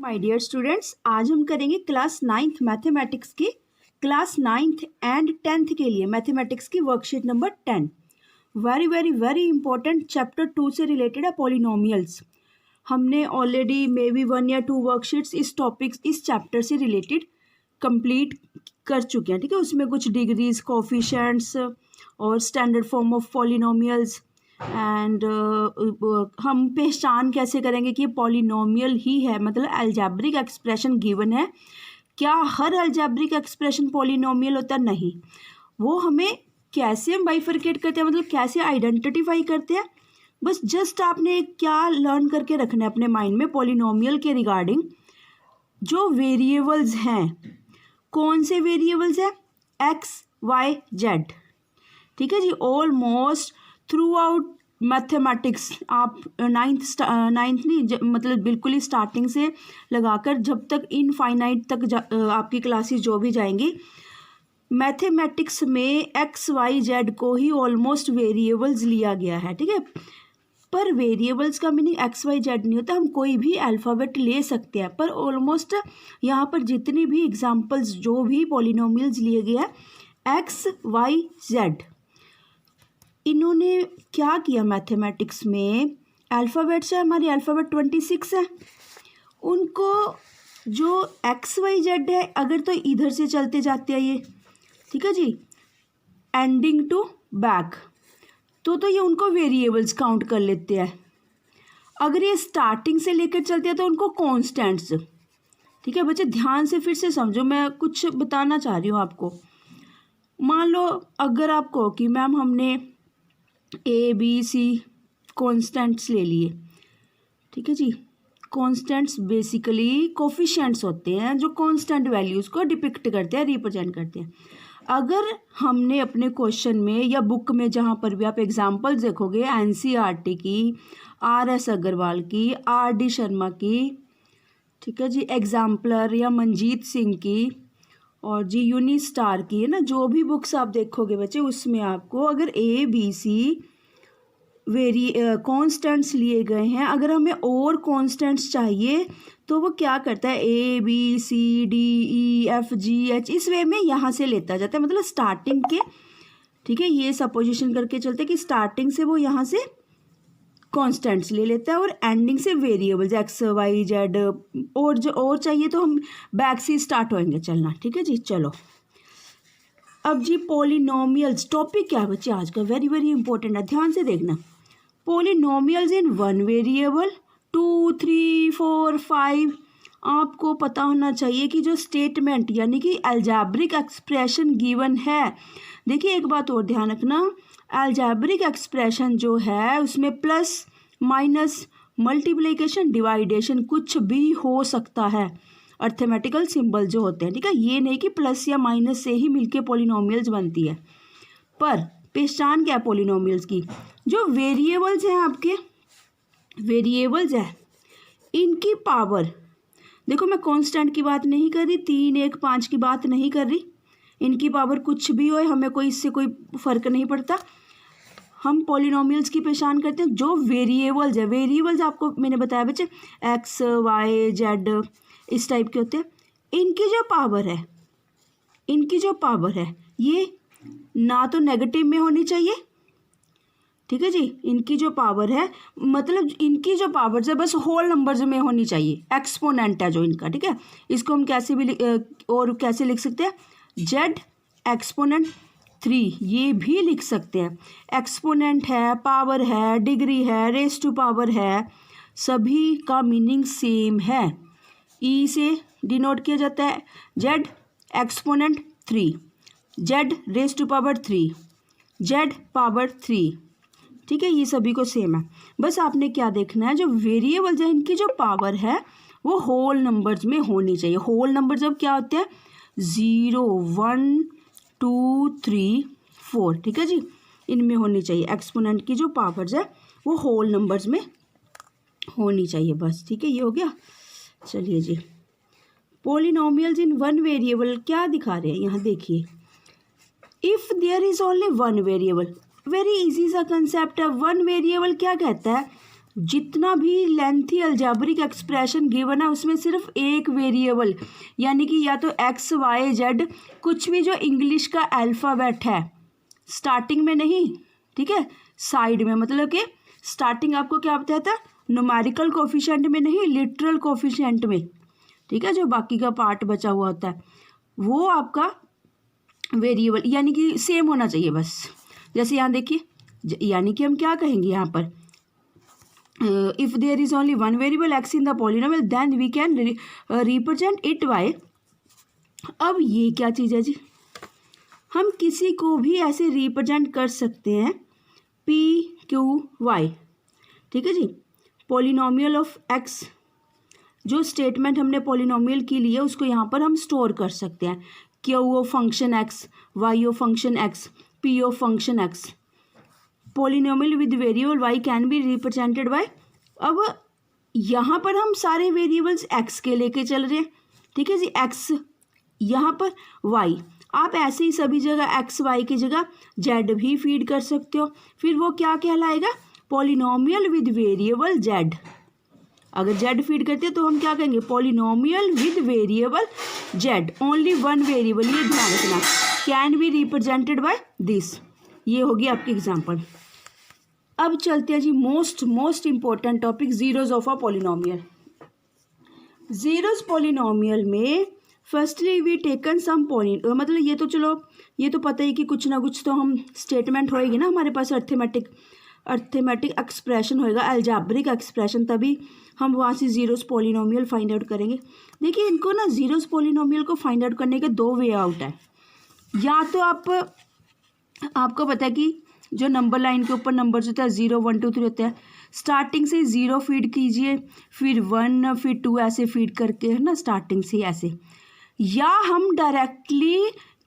My dear students, आज हम करेंगे क्लास 9th मैथमेटिक्स की क्लास 9th एंड 10th के लिए मैथमेटिक्स की worksheet number 10। Very very very important chapter 2 से रिलेटेड है पॉलिनोमियल्स। हमने ऑलरेडी मे बी 1 या 2 वर्कशीट्स इस टॉपिक्स इस चैप्टर से रिलेटेड कंप्लीट कर चुके हैं। ठीक है, उसमें कुछ डिग्रीज, कोफिशिएंट्स और standard form of polynomials and हम पहचान कैसे करेंगे कि ये पॉलिनोमियल ही है, मतलब अलजेब्रिक एक्सप्रेशन गिवन है। क्या हर अलजेब्रिक एक्सप्रेशन पॉलिनोमियल होता? नहीं। वो हमें कैसे हम बाइफरकेट करते हैं, मतलब कैसे आइडेंटिफाई करते हैं, बस जस्ट आपने क्या लर्न करके रखना है अपने माइंड में पॉलिनोमियल के रिगार्डिंग। जो वेरिएबल्स हैं, कौन से वेरिएबल्स हैं? X, y, z. ठीक है जी, ऑलमोस्ट थ्रू आउट मैथमेटिक्स आप नाइन्थ नहीं मतलब बिल्कुल ही स्टार्टिंग से लगाकर जब तक इनफाइनाइट तक आपकी क्लासेस जो भी जाएंगी, मैथमेटिक्स में एक्स वाई जेड को ही ऑलमोस्ट वेरिएबल्स लिया गया है। ठीक है, पर वेरिएबल्स का मीनिंग एक्स वाई जेड नहीं होता, हम कोई भी अल्फ़ाबेट ले सकते हैं। पर ऑलमोस्ट यहाँ पर जितनी भी एग्जांपल्स जो भी पॉलिनोमियल्स लिए गए हैं एक्स वाई जेड, इन्होंने क्या किया मैथमेटिक्स में, अल्फ़ाबेट्स है हमारी, अल्फ़ाबेट 26 है, उनको जो एक्स वाई जेड है अगर तो इधर से चलते जाते हैं ये, ठीक है जी, एंडिंग टू बैक, तो ये उनको वेरिएबल्स काउंट कर लेते हैं। अगर ये स्टार्टिंग से लेकर चलते हैं तो उनको कॉन्स्टेंट्स। ठीक है बच्चे, ध्यान से फिर से समझो, मैं कुछ बताना चाह रही हूँ आपको। मान लो अगर आप कहो कि मैम हमने ए बी सी कॉन्स्टेंट्स ले लिए, ठीक है जी, कॉन्स्टेंट्स बेसिकली कोफिशिएंट्स होते हैं जो कांस्टेंट वैल्यूज़ को डिपिक्ट करते हैं, रिप्रेजेंट करते हैं। अगर हमने अपने क्वेश्चन में या बुक में जहाँ पर भी आप एग्जांपल्स देखोगे, एनसीईआरटी की, आरएस अग्रवाल की, आरडी शर्मा की, ठीक है जी, एग्जाम्पलर या मंजीत सिंह की और जी यूनिस्टार की, है ना, जो भी बुक्स आप देखोगे बच्चे उसमें आपको अगर ए बी सी कॉन्स्टेंट्स लिए गए हैं, अगर हमें और कॉन्स्टेंट्स चाहिए तो वो क्या करता है, A B C D E F G H, इस वे में यहाँ से लेता जाता है, मतलब स्टार्टिंग के, ठीक है, ये सपोजिशन करके चलते हैं कि स्टार्टिंग से वो यहाँ से कॉन्स्टेंट्स ले लेता है और एंडिंग से वेरिएबल्स एक्स वाई जेड, और जो और चाहिए तो हम बैक से स्टार्ट होएंगे चलना। ठीक है जी, चलो अब जी पॉलिनोमियल्स टॉपिक क्या है बच्चे आज का, वेरी वेरी इंपॉर्टेंट है, ध्यान से देखना। पॉलिनोमियल्स इन 1 वेरिएबल, 2, 3, 4, 5। आपको पता होना चाहिए कि जो स्टेटमेंट यानी कि अलजेब्रिक एक्सप्रेशन गिवन है, देखिए एक बात और ध्यान रखना, अलजेब्रिक एक्सप्रेशन जो है उसमें प्लस माइनस मल्टीप्लिकेशन डिवाइडेशन कुछ भी हो सकता है, अर्थमेटिकल सिंबल जो होते हैं। ठीक है, ये नहीं कि प्लस या माइनस से ही मिलके पॉलिनोमियल्स बनती है। पर पहचान क्या है पॉलिनोमियल्स की, जो वेरिएबल्स हैं आपके, वेरिएबल्स है इनकी पावर, देखो मैं कांस्टेंट की बात नहीं कर रही, 3, 1, 5 की बात नहीं कर रही, इनकी पावर कुछ भी हो, हमें कोई इससे कोई फ़र्क नहीं पड़ता। हम पॉलिनोमियल्स की पहचान करते हैं जो वेरिएबल्स है, वेरिएबल्स आपको मैंने बताया बच्चे एक्स वाई जेड इस टाइप के होते हैं। इनकी जो पावर है, इनकी जो पावर है ये ना तो नेगेटिव में होनी चाहिए, ठीक है जी, इनकी जो पावर है मतलब इनकी जो पावर है बस होल नंबर्स में होनी चाहिए, एक्सपोनेंट है जो इनका। ठीक है, इसको हम कैसे भी और कैसे लिख सकते हैं, जेड एक्सपोनेंट 3 ये भी लिख सकते हैं। एक्सपोनेंट है, पावर है, डिग्री है, रेस टू पावर है, सभी का मीनिंग सेम है। ई से डिनोट किया जाता है, z exponent 3, z raise to power 3, z power 3। ठीक है, ये सभी को सेम है। बस आपने क्या देखना है, जो वेरिएबल्स है इनकी जो पावर है वो होल नंबर्स में होनी चाहिए। होल नंबर जब क्या होते हैं, 0, 1, 2, 3, 4, ठीक है जी, इनमें होनी चाहिए। एक्सपोनेंट की जो पावर्स है वो होल नंबर्स में होनी चाहिए बस। ठीक है, ये हो गया। चलिए जी, पॉलिनोमियल्स इन 1 वेरिएबल क्या दिखा रहे हैं यहाँ देखिए, if there is only 1 variable, very easy सा कंसेप्ट है। 1 वेरिएबल क्या कहता है, जितना भी लेंथी अलजेब्रिक एक्सप्रेशन गिवन है उसमें सिर्फ एक वेरिएबल यानी कि या तो एक्स वाई जेड कुछ भी जो इंग्लिश का अल्फ़ाबेट है स्टार्टिंग में नहीं, ठीक है, साइड में, मतलब कि स्टार्टिंग आपको क्या बताया था, न्यूमेरिकल कोफिशिएंट में नहीं, लिटरल कोफिशिएंट में, ठीक है, जो बाकी का पार्ट बचा हुआ होता है वो आपका वेरिएबल यानी कि सेम होना चाहिए बस। जैसे यहाँ देखिए, यानी कि हम क्या कहेंगे यहाँ पर, if there is only one variable x in the polynomial then we can represent it by. अब ये क्या चीज़ है जी, हम किसी को भी ऐसे रिप्रेजेंट कर सकते हैं पी क्यू वाई, ठीक है जी, पॉलिनोमियल ऑफ एक्स, जो स्टेटमेंट हमने पॉलिनोमियल की ली है उसको यहाँ पर हम स्टोर कर सकते हैं, q of function x, y of function x, p of function x, polynomial with variable y can be represented by. अब यहाँ पर हम सारे वेरिएबल्स एक्स के लेके चल रहे हैं, ठीक है जी, एक्स यहाँ पर वाई, आप ऐसे ही सभी जगह एक्स वाई की जगह जेड भी फीड कर सकते हो, फिर वो क्या कहलाएगा, पॉलिनोमियल विद वेरिएबल जेड। अगर जेड फीड करते हैं तो हम क्या कहेंगे, polynomial with variable Z, only one variable, ये ध्यान रखना, can be represented by this. ये होगी आपकी एग्जांपल। अब चलते हैं जी most important topic, zeros of a polynomial. Zeros polynomial में फर्स्टली वी टेकन सम मतलब ये तो चलो ये तो पता ही कि कुछ ना कुछ तो हम स्टेटमेंट होएगी ना हमारे पास, अर्थमेटिक एक्सप्रेशन होएगा, अलजेब्रिक एक्सप्रेशन, तभी हम वहाँ से जीरोस पॉलिनोमियल फाइंड आउट करेंगे। देखिए इनको ना जीरोस पॉलिनोमियल को फाइंड आउट करने के दो वे आउट है, या तो आपको पता है कि जो नंबर लाइन के ऊपर नंबर होता है 0 1 2 3 होते हैं, स्टार्टिंग से 0 फीड कीजिए, फिर 1 फिर 2 ऐसे फीड करके, है ना, स्टार्टिंग से ऐसे, या हम डायरेक्टली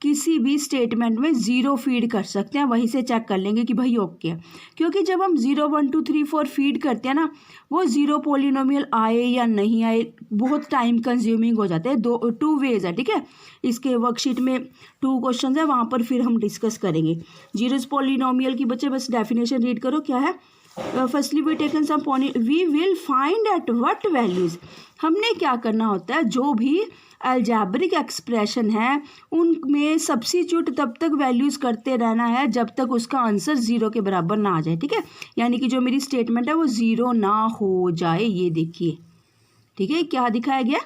किसी भी स्टेटमेंट में 0 फीड कर सकते हैं, वहीं से चेक कर लेंगे कि भाई ओके है, क्योंकि जब हम 0 1 2 3 4 फीड करते हैं ना, वो 0 पॉलिनोमियल आए या नहीं आए बहुत टाइम कंज्यूमिंग हो जाते हैं। टू वेज है, ठीक है, इसके वर्कशीट में 2 क्वेश्चन है, वहाँ पर फिर हम डिस्कस करेंगे। जीरोस पॉलिनोमियल की बच्चे बस डेफिनेशन रीड करो, क्या है, firstly we taken some we will find at what values, हमने क्या करना होता है, जो भी अलजेब्रिक एक्सप्रेशन है उनमें सब्स्टिट्यूट तब तक वैल्यूज करते रहना है जब तक उसका आंसर 0 के बराबर ना आ जाए, ठीक है, यानी कि जो मेरी स्टेटमेंट है वो 0 ना हो जाए। ये देखिए, ठीक है, क्या दिखाया गया,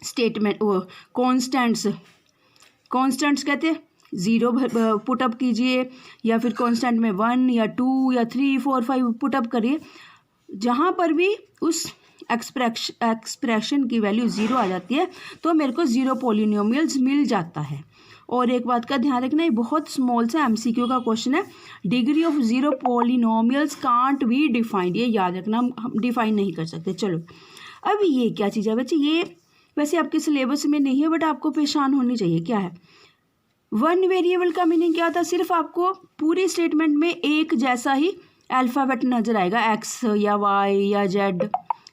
स्टेटमेंट वो कॉन्स्टेंट्स कहते हैं, 0 पुटअप कीजिए, या फिर कॉन्स्टेंट में 1 या 2 या 3 4 5 पुटअप करिए, जहाँ पर भी उस एक्सप्रेशन की वैल्यू 0 आ जाती है तो मेरे को 0 पॉलिनोमियल्स मिल जाता है। और एक बात का ध्यान रखना, ये बहुत स्मॉल सा एमसीक्यू का क्वेश्चन है, degree of 0 polynomials can't be defined, ये याद रखना, हम डिफाइन नहीं कर सकते। चलो अब ये क्या चीज़ है बच्चे, ये वैसे आपके सिलेबस में नहीं है बट आपको पहचान होनी चाहिए, क्या है, वन वेरिएबल का मीनिंग क्या था, सिर्फ आपको पूरी स्टेटमेंट में एक जैसा ही अल्फ़ाबेट नजर आएगा, एक्स या वाई या जेड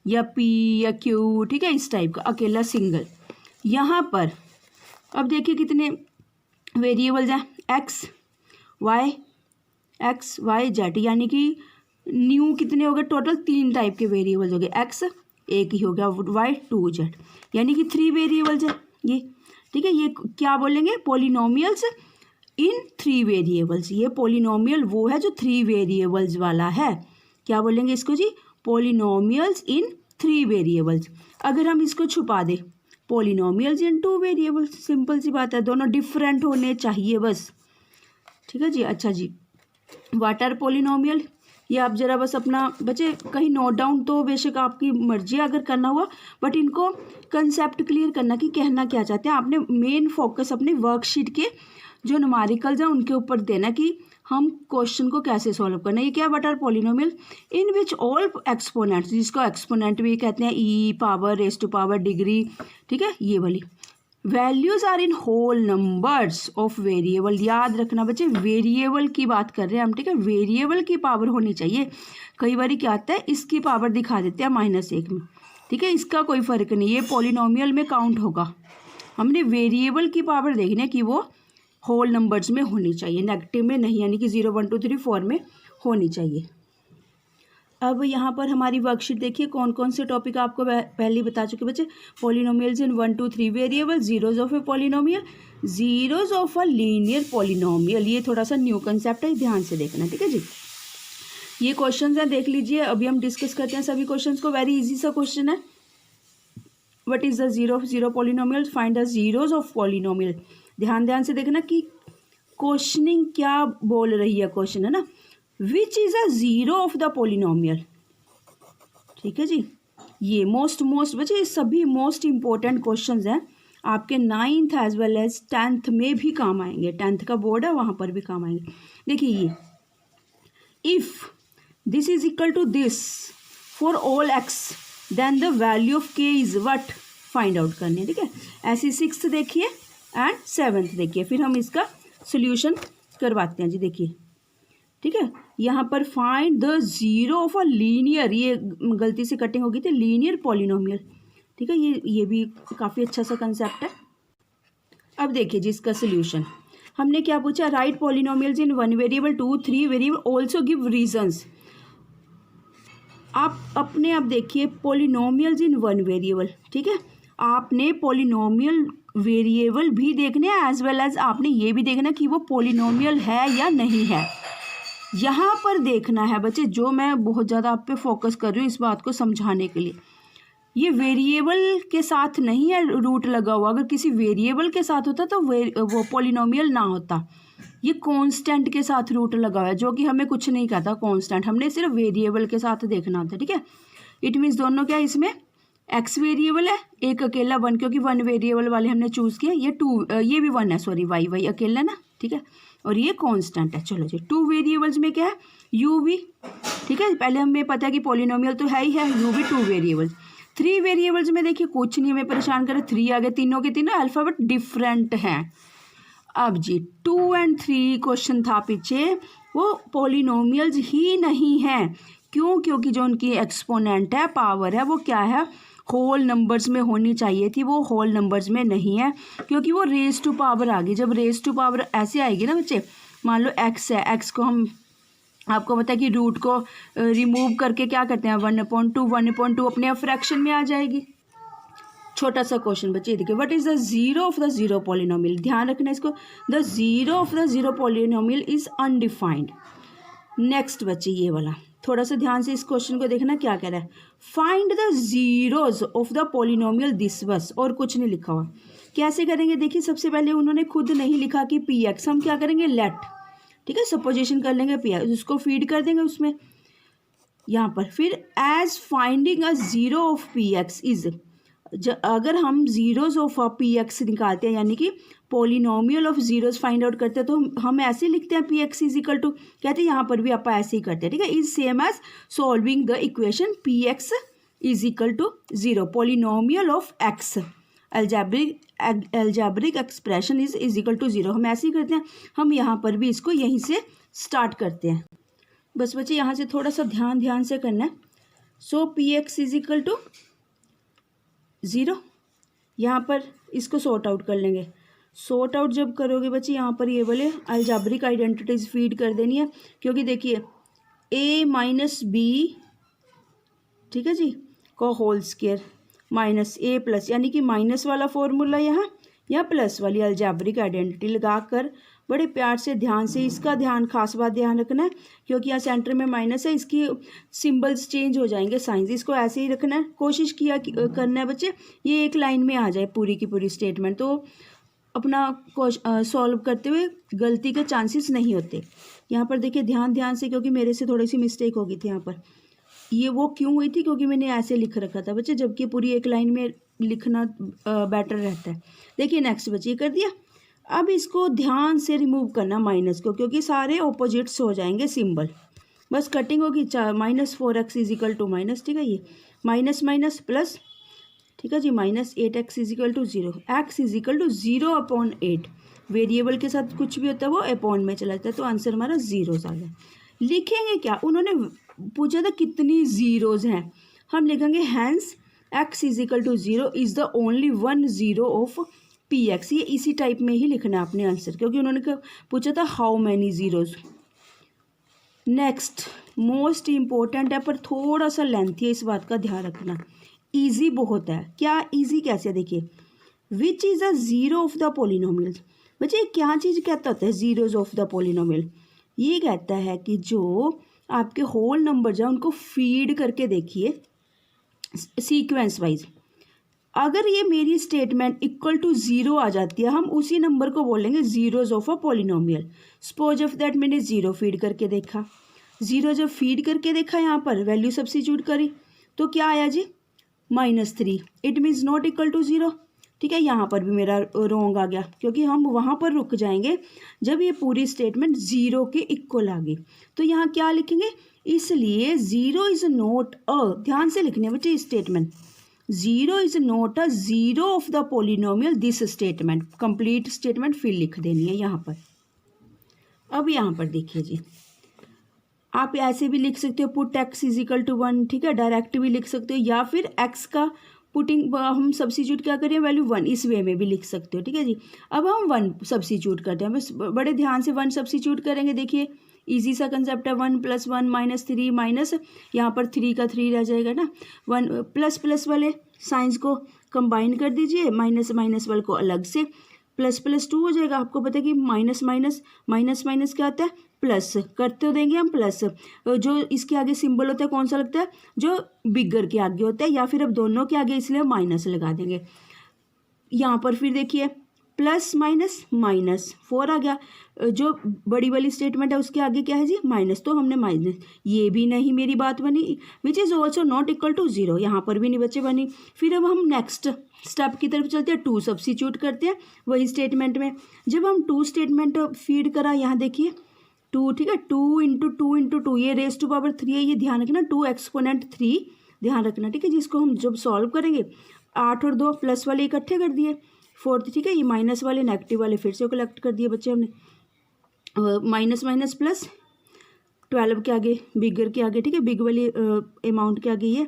या पी या क्यू, ठीक है, इस टाइप का अकेला सिंगल। यहाँ पर अब देखिए कितने वेरिएबल्स हैं, एक्स वाई जेड, यानी कि न्यू कितने हो गए, टोटल 3 टाइप के वेरिएबल्स हो गए, एक्स एक ही हो गया, वाई 2 जेड, यानी कि 3 वेरिएबल्स हैं ये, ठीक है, ये क्या बोलेंगे, पॉलिनोमियल्स इन 3 वेरिएबल्स, ये पॉलिनोमियल वो है जो 3 वेरिएबल्स वाला है, क्या बोलेंगे इसको जी, पॉलिनोमियल्स इन 3 वेरिएबल्स। अगर हम इसको छुपा दें, पॉलिनोमियल्स इन 2 वेरिएबल्स, सिंपल सी बात है, दोनों डिफरेंट होने चाहिए बस, ठीक है जी। अच्छा जी, व्हाट आर पॉलिनोमियल, ये आप जरा बस अपना बच्चे कहीं नोट डाउन, तो बेशक आपकी मर्जी अगर करना हुआ, बट इनको कंसेप्ट क्लियर करना कि कहना क्या चाहते हैं, आपने मेन फोकस अपने वर्कशीट के जो न्यूमेरिकल्स हैं उनके ऊपर देना कि हम क्वेश्चन को कैसे सॉल्व करना है। ये क्या, what are polynomial in which all exponents, जिसको एक्सपोनेंट भी कहते हैं, E power, raise to power, degree, ठीक है, ये वाली, values are in whole numbers of variable, याद रखना बच्चे वेरिएबल की बात कर रहे हैं हम, ठीक है, वेरिएबल की पावर होनी चाहिए। कई बार क्या आता है, इसकी पावर दिखा देते हैं -1 में, ठीक है, इसका कोई फर्क नहीं, ये पॉलिनोमियल में काउंट होगा, हमने वेरिएबल की पावर देखनी है कि वो होल नंबर्स में होनी चाहिए, नेगेटिव में नहीं, यानी कि 0 1 2 3 4 में होनी चाहिए। अब यहाँ पर हमारी वर्कशीट देखिए कौन कौन से टॉपिक आपको पहले ही बता चुके बच्चे। Polynomials in 1 2 3 variable, zeros of a polynomial, zeros of a linear polynomial. ये थोड़ा सा न्यू कंसेप्ट है, ध्यान से देखना, ठीक है जी। ये क्वेश्चन है, देख लीजिए। अभी हम डिस्कस करते हैं सभी क्वेश्चन को। वेरी इजी सा क्वेश्चन है। What is the zero of zero polynomial, find the zeros of polynomial. ध्यान से देखना कि क्वेश्चनिंग क्या बोल रही है, क्वेश्चन है ना, which is a zero of the polynomial, ठीक है जी। ये मोस्ट बच्चे ये सभी मोस्ट इंपॉर्टेंट क्वेश्चंस हैं, आपके 9th as well as 10th में भी काम आएंगे। 10th का बोर्ड है, वहां पर भी काम आएंगे। देखिए ये, if this is equal to this for all x then the value of k is what, find out करनी है, ठीक है। ऐसी 6th देखिए एंड 7th देखिए, फिर हम इसका सोल्यूशन करवाते हैं जी। देखिए, ठीक है, यहाँ पर find the zero of a linear, ये गलती से कटिंग हो गई थी, लीनियर पॉलिनोमियल, ठीक है। ये भी काफ़ी अच्छा सा कंसेप्ट है। अब देखिए जी इसका सोल्यूशन, हमने क्या पूछा, राइट पॉलिनोमियल्स इन 1 variable 2 3 variable, also give reasons. आप अपने आप देखिए पॉलिनोमियल्स इन 1 वेरिएबल, ठीक है, आपने पॉलिनोमियल वेरिएबल भी देखने हैं एज वेल एज आपने ये भी देखना कि वो पॉलिनोमियल है या नहीं है। यहाँ पर देखना है बच्चे, जो मैं बहुत ज़्यादा आप पे फोकस कर रही हूँ इस बात को समझाने के लिए, ये वेरिएबल के साथ नहीं है रूट लगा हुआ। अगर किसी वेरिएबल के साथ होता तो वो पॉलिनोमियल ना होता। ये कांस्टेंट के साथ रूट लगा हुआ है, जो कि हमें कुछ नहीं कहता कांस्टेंट, हमने सिर्फ वेरिएबल के साथ देखना होता है, ठीक है। इट मीन्स दोनों क्या है, इसमें एक्स वेरिएबल है, एक अकेला 1, क्योंकि 1 वेरिएबल वाले हमने चूज़ किया। ये 2, ये भी 1 है, सॉरी, वाई अकेला ना, ठीक है, और ये कांस्टेंट है। चलो जी, 2 वेरिएबल्स में क्या है, यू भी, ठीक है, पहले हमें पता है कि पॉलिनोमियल तो है ही है, यू भी 2 वेरिएबल। 3 वेरिएबल्स में देखिए कुछ नहीं हमें परेशान करे, 3 आ गए, तीनों के तीनों अल्फ़ाबेट डिफरेंट हैं। अब जी 2 और 3 क्वेश्चन था पीछे, वो पॉलिनोमियल्स ही नहीं है। क्यों? क्योंकि जो उनकी एक्सपोनेंट है, पावर है, वो क्या है, होल नंबर्स में होनी चाहिए थी, वो होल नंबर्स में नहीं है, क्योंकि वो रेज टू पावर आ गई। जब रेज टू पावर ऐसे आएगी ना बच्चे, मान लो एक्स है, एक्स को हम, आपको पता है कि रूट को रिमूव करके क्या करते हैं, 1/2 अपने फ्रैक्शन में आ जाएगी। छोटा सा क्वेश्चन बच्चे देखिए, what is the zero of the zero polynomial. ध्यान रखना इसको, the zero of the zero polynomial is undefined. Next बच्चे ये वाला, थोड़ा सा ध्यान से इस क्वेश्चन को देखना, क्या कह रहा है, find the zeros of the polynomial this, बस, और कुछ नहीं लिखा हुआ। कैसे करेंगे, देखिए सबसे पहले उन्होंने खुद नहीं लिखा कि पी एक्स, हम क्या करेंगे, लेट, ठीक है, सपोजिशन कर लेंगे पी एक्स, उसको फीड कर देंगे उसमें यहाँ पर। फिर as finding a zero of p x is, अगर हम जीरोज ऑफ पी एक्स निकालते हैं, यानी कि polynomial of zeros find out करते हैं, तो हम ऐसे लिखते हैं p x is equal to, कहते हैं यहाँ पर भी आप ऐसे ही करते हैं, ठीक है, is same as solving the equation p x is equal to zero, polynomial of x algebraic expression is equal to zero, हम ऐसे ही करते हैं। हम यहाँ पर भी इसको यहीं से स्टार्ट करते हैं। बस बच्चे यहाँ से थोड़ा सा ध्यान से करना है। So P x is equal to zero, यहाँ पर इसको सॉर्ट आउट कर लेंगे। सॉर्ट आउट जब करोगे बच्चे, यहाँ पर ये वाले अलजेब्रिक आइडेंटिटीज फीड कर देनी है, क्योंकि देखिए a माइनस बी, ठीक है जी, को whole square minus a plus, यानी कि माइनस वाला फॉर्मूला यहाँ या प्लस वाली अलजेब्रिक आइडेंटिटी लगाकर बड़े प्यार से ध्यान से, इसका ध्यान, खास बात ध्यान रखना है, क्योंकि यहाँ सेंटर में माइनस है, इसकी सिंबल्स चेंज हो जाएंगे, साइंस, इसको ऐसे ही रखना है। कोशिश करना है बच्चे ये एक लाइन में आ जाए पूरी की पूरी स्टेटमेंट, तो अपना सॉल्व करते हुए गलती के चांसेस नहीं होते। यहाँ पर देखिए ध्यान से, क्योंकि मेरे से थोड़ी सी मिस्टेक हो गई थी यहाँ पर। ये वो क्यों हुई थी, क्योंकि मैंने ऐसे लिख रखा था बच्चे, जबकि पूरी एक लाइन में लिखना बेटर रहता है। देखिए नेक्स्ट बच्चे, ये कर दिया। अब इसको ध्यान से रिमूव करना माइनस को, क्योंकि सारे ऑपोजिट्स हो जाएंगे सिंबल, बस कटिंग होगी। -4x is equal to minus, ठीक है, ये माइनस माइनस प्लस, ठीक है जी, -8x is equal to 0, x is equal to 0/8। Variable के साथ कुछ भी होता है वो अपॉन में चला जाता है, तो आंसर हमारा जीरोज आ गया। लिखेंगे क्या, उन्होंने पूछा था कितनी जीरोज हैं, हम लिखेंगे hence x is equal to 0 is the only one zero of p x. ये इसी टाइप में ही लिखना है अपने आंसर, क्योंकि उन्होंने पूछा था how many zeros. Next most important है पर थोड़ा सा लेंथी है, इस बात का ध्यान रखना। इजी बहुत है। क्या इजी कैसे, देखिए which is a zero of the polynomial. बच्चे क्या चीज़ कहता होता है ज़ीरोज़ ऑफ द पोलिनोमियल? ये कहता है कि जो आपके होल नंबर जो उनको फीड करके देखिए सीक्वेंस वाइज। अगर ये मेरी स्टेटमेंट इक्वल टू ज़ीरो आ जाती है, हम उसी नंबर को बोलेंगे zeros of a polynomial. Suppose of that मैंने ज़ीरो फीड करके देखा, ज़ीरो जब फीड करके देखा यहाँ पर वैल्यू सब्स्टिट्यूट करी तो क्या आया जी -3। It means not equal to zero. ठीक है, यहाँ पर भी मेरा रॉन्ग आ गया क्योंकि हम वहाँ पर रुक जाएंगे जब ये पूरी स्टेटमेंट ज़ीरो के इक्वल आ गई। तो यहाँ क्या लिखेंगे, इसलिए ज़ीरो इज़ नॉट अ, ध्यान से लिखने बच्चे statement, zero is not a zero of the polynomial this statement. Complete statement फिर लिख देनी है यहाँ पर। अब यहाँ पर देखिए जी, आप ऐसे भी लिख सकते हो put x is equal to 1। ठीक है, डायरेक्ट भी लिख सकते हो, या फिर x का पुटिंग हम सब्स्टिट्यूट क्या करें वैल्यू 1, इस वे में भी लिख सकते हो। ठीक है जी, अब हम 1 सब्स्टिट्यूट करते हैं, बस बड़े ध्यान से 1 सब्स्टिट्यूट करेंगे। देखिए इजी सा कंसेप्ट है, 1 + 1 -3 माइनस यहाँ पर 3 का 3 रह जाएगा ना, 1 प्लस प्लस वाले साइंस को कंबाइन कर दीजिए, माइनस माइनस वाले को अलग से, प्लस प्लस 2 हो जाएगा। आपको पता है कि माइनस माइनस माइनस माइनस क्या होता है प्लस, करते हो देंगे हम प्लस। जो इसके आगे सिंबल होता है कौन सा लगता है, जो बिगर के आगे होता है, या फिर अब दोनों के आगे इसलिए माइनस लगा देंगे। यहाँ पर फिर देखिए प्लस माइनस माइनस 4 आ गया। जो बड़ी वाली स्टेटमेंट है उसके आगे क्या है जी माइनस, तो हमने माइनस, ये भी नहीं मेरी बात बनी, which is also not equal to zero, यहाँ पर भी नहीं बच्चे बनी। फिर अब हम नेक्स्ट स्टेप की तरफ चलते हैं, 2 सब्स्टिट्यूट करते हैं वही स्टेटमेंट में। जब हम 2 स्टेटमेंट फीड करा, यहाँ देखिए 2, ठीक है, 2 × 2 × 2, ये रेज़ टू पावर 3 है, ये ध्यान रखना, 2 एक्सपोनेंट 3 ध्यान रखना। ठीक है, जिसको हम जब सॉल्व करेंगे 8 और 2 प्लस वाले इकट्ठे कर दिए, 4, ठीक है, ये माइनस वाले नेगेटिव वाले फिर से कलेक्ट कर दिए बच्चे हमने, माइनस माइनस प्लस 12 के आगे बिगर के आगे, ठीक है, बिग वाली अमाउंट के आगे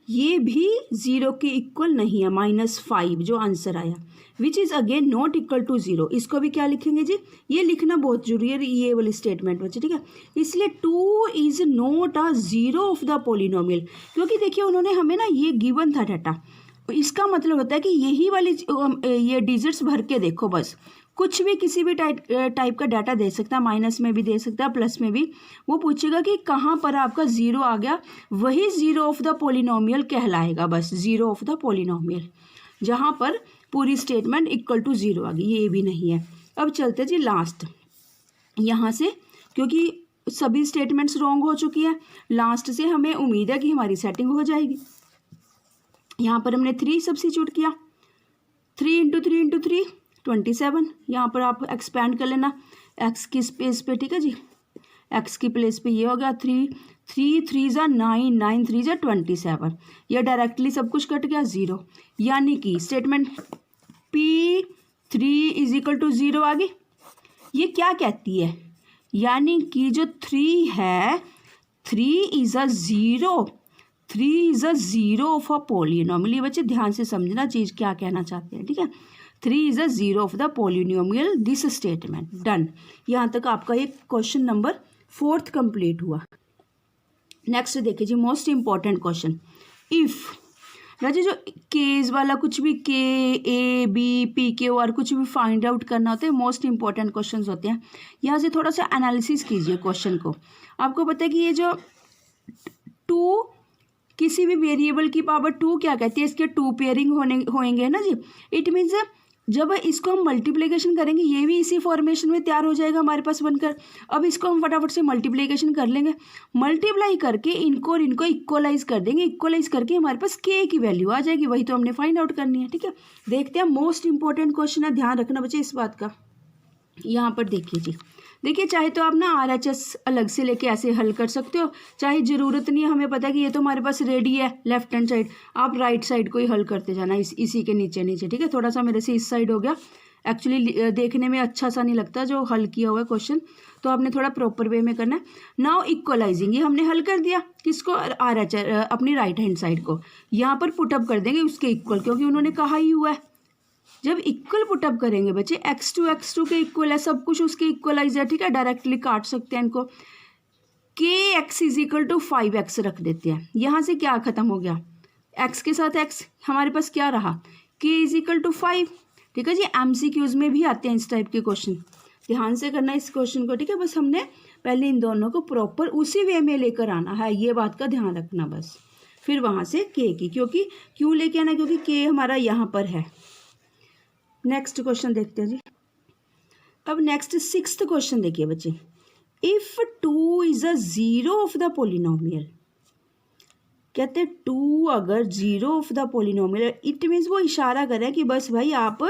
ये भी ज़ीरो के इक्वल नहीं है, -5 जो आंसर आया, which is again not equal to zero. इसको भी क्या लिखेंगे जी, ये लिखना बहुत जरूरी है, ये वाली स्टेटमेंट बच्चे। ठीक है, इसलिए 2 is not a zero of the polynomial, क्योंकि देखिए उन्होंने हमें ना ये गिवन था डाटा, इसका मतलब होता है कि यही वाली ये डिजिट्स भर के देखो, बस कुछ भी किसी भी टाइप का डाटा दे सकता है, माइनस में भी दे सकता है, प्लस में भी। वो पूछेगा कि कहाँ पर आपका ज़ीरो आ गया, वही ज़ीरो ऑफ द पोलिनोमियल कहलाएगा, बस ज़ीरो ऑफ द पोलिनोमियल, जहाँ पर पूरी स्टेटमेंट इक्वल टू ज़ीरो आ गई, ये भी नहीं है। अब चलते जी लास्ट, यहाँ से क्योंकि सभी स्टेटमेंट्स रॉन्ग हो चुकी है, लास्ट से हमें उम्मीद है कि हमारी सेटिंग हो जाएगी। यहाँ पर हमने 3 सब्स्टिट्यूट किया, 3 × 3 × 3 27। यहाँ पर आप एक्सपेंड कर लेना x की स्पेस पे, ठीक है जी, x की प्लेस पे ये हो गया 3 3 × 9 9 3 × 27, यह डायरेक्टली सब कुछ कट गया 0, यानी कि स्टेटमेंट P3 = 0 आ गई। ये क्या कहती है, यानी कि जो 3 है, 3 is a zero of a polynomial. ये बच्चे ध्यान से समझना चीज़ क्या कहना चाहते हैं। ठीक है, 3 is a zero of the polynomial this statement. Done, यहाँ तक आपका ये क्वेश्चन नंबर 4 कंप्लीट हुआ। नेक्स्ट देखिए जी, मोस्ट इंपॉर्टेंट क्वेश्चन, इफ़ राजे जो केस वाला कुछ भी KAB PQ कुछ भी फाइंड आउट करना होता है, मोस्ट इंपॉर्टेंट क्वेश्चन होते हैं। यहाँ से थोड़ा सा एनालिसिस कीजिए क्वेश्चन को। आपको पता है कि ये जो 2 किसी भी वेरिएबल की पावर 2 क्या कहती है, इसके 2 पेयरिंग होंगे ना जी। इट मीन्स जब इसको हम मल्टीप्लिकेशन करेंगे, ये भी इसी फॉर्मेशन में तैयार हो जाएगा हमारे पास बनकर। अब इसको हम फटाफट से मल्टीप्लिकेशन कर लेंगे, मल्टीप्लाई करके इनको और इनको इक्वलाइज कर देंगे, इक्वलाइज करके हमारे पास K की वैल्यू आ जाएगी, वही तो हमने फाइंड आउट करनी है। ठीक है, देखते हैं, मोस्ट इंपॉर्टेंट क्वेश्चन है, ध्यान रखना बच्चे इस बात का। यहाँ पर देखिए जी, देखिए चाहे तो आप ना RHS अलग से लेके ऐसे हल कर सकते हो, चाहे ज़रूरत नहीं है, हमें पता है कि ये तो हमारे पास रेडी है लेफ्ट हैंड साइड, आप राइट साइड को ही हल करते जाना, इसी के नीचे नीचे। ठीक है, थोड़ा सा मेरे से इस साइड हो गया, एक्चुअली देखने में अच्छा सा नहीं लगता जो हल किया हुआ है क्वेश्चन, तो आपने थोड़ा प्रॉपर वे में करना है। नाउ इक्वलाइजिंग, ये हमने हल कर दिया, किसको, RHS अपनी राइट हैंड साइड को, यहाँ पर पुटअप कर देंगे उसके इक्वल, क्योंकि उन्होंने कहा ही हुआ है। जब इक्वल पुटअप करेंगे बच्चे, x2 के इक्वल है, सब कुछ उसके इक्वलाइज है। ठीक है, डायरेक्टली काट सकते हैं इनको, के x is equal to 5x रख देते हैं। यहाँ से क्या ख़त्म हो गया, x के साथ x, हमारे पास क्या रहा, k इज इक्वल टू 5। ठीक है जी, MCQs में भी आते हैं इस टाइप के क्वेश्चन, ध्यान से करना इस क्वेश्चन को। ठीक है, बस हमने पहले इन दोनों को प्रॉपर उसी वे में लेकर आना है, ये बात का ध्यान रखना बस। फिर वहाँ से k की, क्योंकि क्यों लेके आना, क्योंकि k हमारा यहाँ पर है। नेक्स्ट क्वेश्चन देखते हैं जी। अब नेक्स्ट 6th क्वेश्चन देखिए बच्चे, if 2 is a zero of the polynomial. कहते हैं 2 अगर zero of the polynomial, it means वो इशारा कर रहा है कि बस भाई आप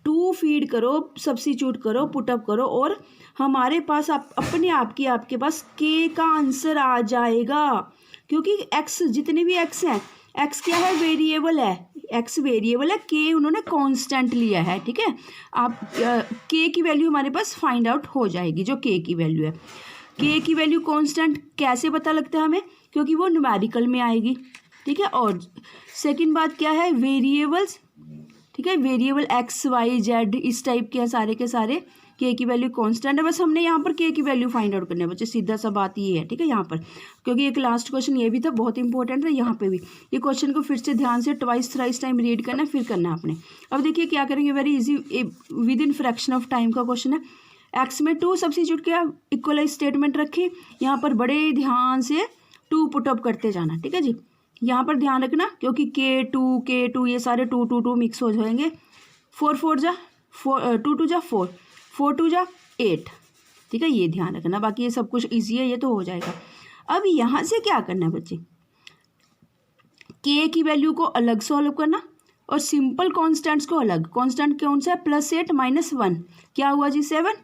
2 फीड करो, सब्स्टिट्यूट करो, पुटअप करो और हमारे पास अपने आप की आपके पास k का आंसर आ जाएगा। क्योंकि x, जितने भी x हैं, x क्या है, वेरिएबल है, x वेरिएबल है, k उन्होंने कांस्टेंट लिया है। ठीक है, आप k की वैल्यू हमारे पास फाइंड आउट हो जाएगी, जो k की वैल्यू है। k की वैल्यू कांस्टेंट कैसे पता लगता है हमें, क्योंकि वो न्यूमेरिकल में आएगी। ठीक है, और सेकंड बात क्या है, वेरिएबल्स। ठीक है, वेरिएबल x y z इस टाइप के हैं सारे के सारे, k की वैल्यू कांस्टेंट है। बस हमने यहाँ पर k की वैल्यू फाइंड आउट करना है बच्चे, सीधा सा बात ये है। ठीक है, यहाँ पर क्योंकि एक लास्ट क्वेश्चन ये भी था, बहुत इंपॉर्टेंट था, यहाँ पे भी ये क्वेश्चन को फिर से ध्यान से ट्वाइस थ्राइस टाइम रीड करना है, फिर करना है आपने। अब देखिए क्या करेंगे, very easy, with in fraction of time का क्वेश्चन है। x में 2 सब्स्टिट्यूट किया, इक्वलाइज स्टेटमेंट रखी, यहाँ पर बड़े ध्यान से 2 पुटअप करते जाना। ठीक है जी, यहाँ पर ध्यान रखना, क्योंकि k2 ये सारे 2 मिक्स हो जाएंगे। 4 4 जा 4, 2 2 जा 4, 4 2 जा 8। ठीक है, ये ध्यान रखना, बाकी ये सब कुछ इजी है, ये तो हो जाएगा। अब यहाँ से क्या करना है बच्चे, k की वैल्यू को अलग सॉल्व करना और सिंपल कॉन्स्टेंट्स को अलग। कॉन्स्टेंट कौन सा है, +8 -1, क्या हुआ जी 7।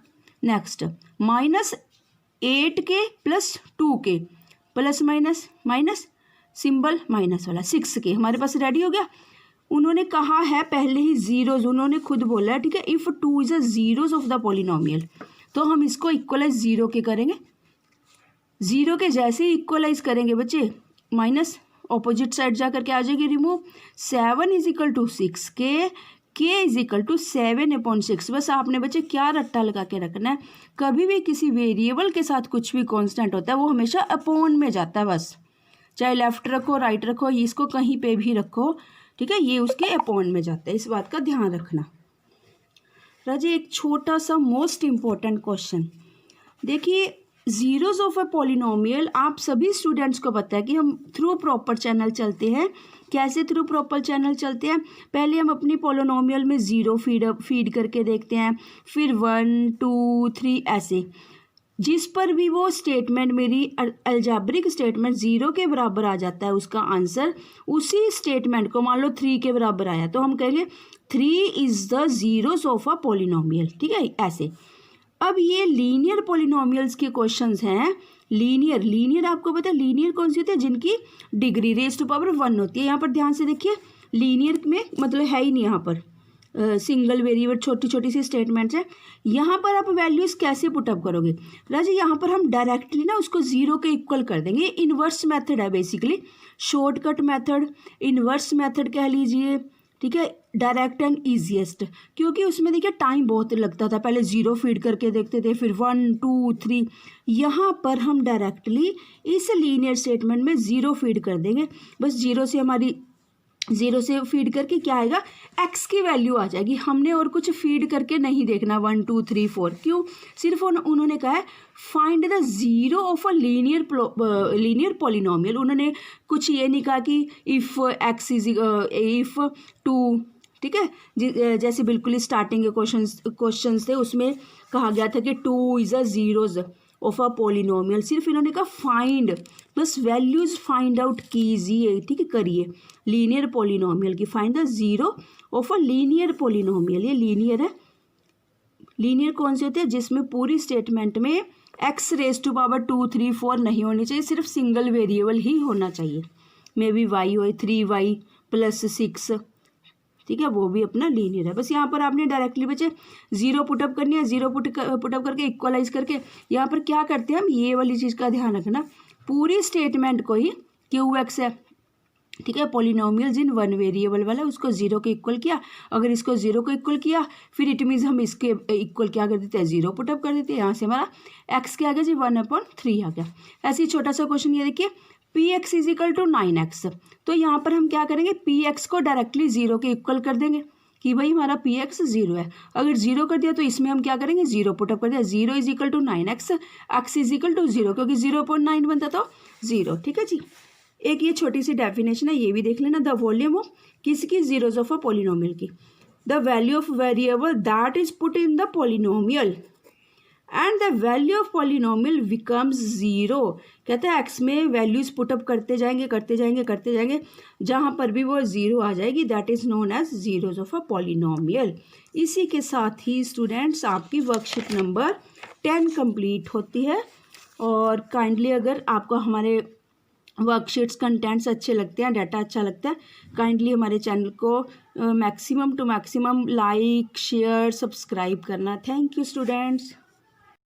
Next -8k + 2k, plus minus minus symbol minus वाला 6k हमारे पास रेडी हो गया। उन्होंने कहा है पहले ही जीरोज, उन्होंने खुद बोला है। ठीक है, if 2 is a zeros of the polynomial, तो हम इसको इक्वलाइज 0 के करेंगे। 0 के जैसे ही इक्वलाइज करेंगे बच्चे, माइनस ऑपोजिट साइड जा करके आ जाएगी remove. 7 is equal to 6k, k is equal to 7/6। बस आपने बच्चे क्या रट्टा लगा के रखना है, कभी भी किसी वेरिएबल के साथ कुछ भी कांस्टेंट होता है वो हमेशा अपॉन में जाता है। बस चाहे लेफ्ट रखो राइट रखो, इसको कहीं पे भी रखो, ठीक है, ये उसके अपॉन में जाता है, इस बात का ध्यान रखना। राजे एक छोटा सा मोस्ट इम्पोर्टेंट क्वेश्चन देखिए, जीरोज ऑफ अ पॉलिनोमियल आप सभी स्टूडेंट्स को पता है कि हम थ्रू प्रॉपर चैनल चलते हैं। कैसे थ्रू प्रॉपर चैनल चलते हैं, पहले हम अपनी पॉलिनोमियल में 0 फीड करके देखते हैं, फिर 1 2 3 ऐसे। जिस पर भी वो स्टेटमेंट मेरी अलजेब्रिक स्टेटमेंट 0 के बराबर आ जाता है उसका आंसर, उसी स्टेटमेंट को मान लो 3 के बराबर आया तो हम कहेंगे 3 is the zeros of a polynomial. ठीक है, ऐसे। अब ये लीनियर पॉलिनोमियल्स के क्वेश्चंस हैं। लीनियर आपको पता है लीनियर कौन सी होती है, जिनकी डिग्री रेज़ टू पावर 1 होती है। यहाँ पर ध्यान से देखिए, लीनियर में मतलब है ही नहीं यहाँ पर सिंगल वेरिएबल, छोटी छोटी सी स्टेटमेंट्स हैं। यहाँ पर आप वैल्यूज कैसे पुटअप करोगे राजी, यहाँ पर हम डायरेक्टली ना उसको 0 के इक्वल कर देंगे। इन्वर्स मेथड है basically, shortcut method, inverse method कह लीजिए। ठीक है, डायरेक्ट एंड ईजीएस्ट, क्योंकि उसमें देखिए टाइम बहुत लगता था, पहले 0 फीड करके देखते थे, फिर 1 2 3। यहाँ पर हम डायरेक्टली इस लीनियर स्टेटमेंट में 0 फीड कर देंगे। बस 0 से फीड करके क्या आएगा, x की वैल्यू आ जाएगी। हमने और कुछ फीड करके नहीं देखना 1 2 3 4, क्यों, सिर्फ उन्होंने कहा है find the zero of a linear polynomial. उन्होंने कुछ ये नहीं कहा कि इफ़ x इज इफ़ 2, ठीक है, जैसे बिल्कुल स्टार्टिंग के क्वेश्चंस थे उसमें कहा गया था कि 2 is a zeros of a polynomial. सिर्फ इन्होंने कहा फाइंड, बस वैल्यूज फाइंड आउट कीजिए। ठीक है, करिए लीनियर पॉलिनोमियल की, find the zero of a linear polynomial. ये लीनियर है। लीनियर कौन से होते हैं, जिसमें पूरी स्टेटमेंट में x रेज़ टू पावर 2 3 4 नहीं होनी चाहिए, सिर्फ सिंगल वेरिएबल ही होना चाहिए। मे बी y हो 3y + 6, ठीक है, वो भी अपना लीनियर है। बस यहाँ पर आपने डायरेक्टली बच्चे 0 पुटअप करनी है, 0 पुटअप करके इक्वलाइज करके यहाँ पर क्या करते हैं हम, ये वाली चीज़ का ध्यान रखना, पूरी स्टेटमेंट को ही QX है ठीक है। पॉलिनोमियल्स इन वन वेरिएबल वाला उसको जीरो के इक्वल किया, अगर इसको जीरो को इक्वल किया फिर इट मीन्स हम इसके इक्वल क्या कर देते हैं, जीरो पुटअप कर देते हैं। यहाँ से हमारा एक्स क्या आ गया जी, 1/3 आ गया। ऐसे ही छोटा सा क्वेश्चन ये देखिए, P x is equal to 9x। तो यहाँ पर हम क्या करेंगे, पी एक्स को डायरेक्टली जीरो के इक्वल कर देंगे कि भाई हमारा पी एक्स जीरो है। अगर जीरो कर दिया तो इसमें हम क्या करेंगे, जीरो पुटअप कर दिया, zero is equal to 9x, X is equal to zero, क्योंकि 0.9 बनता तो जीरो। ठीक है जी। एक ये छोटी सी डेफिनेशन है, ये भी देख लेना। द वॉल्यूम ऑफ किसकी, जीरोज ऑफ अ पॉलिनोमियल की। The value of variable that is put in the polynomial and the value of polynomial becomes zero. कहते हैं एक्स में वैल्यूज पुटअप करते जाएंगे करते जाएंगे करते जाएंगे, जहाँ पर भी वो जीरो आ जाएगी that is known as zeros of a polynomial. इसी के साथ ही स्टूडेंट्स आपकी वर्कशीट नंबर 10 कंप्लीट होती है। और काइंडली अगर आपको हमारे वर्कशीट्स कंटेंट्स अच्छे लगते हैं, डाटा अच्छा लगता है, काइंडली हमारे चैनल को maximum to maximum like share subscribe करना। Thank you students.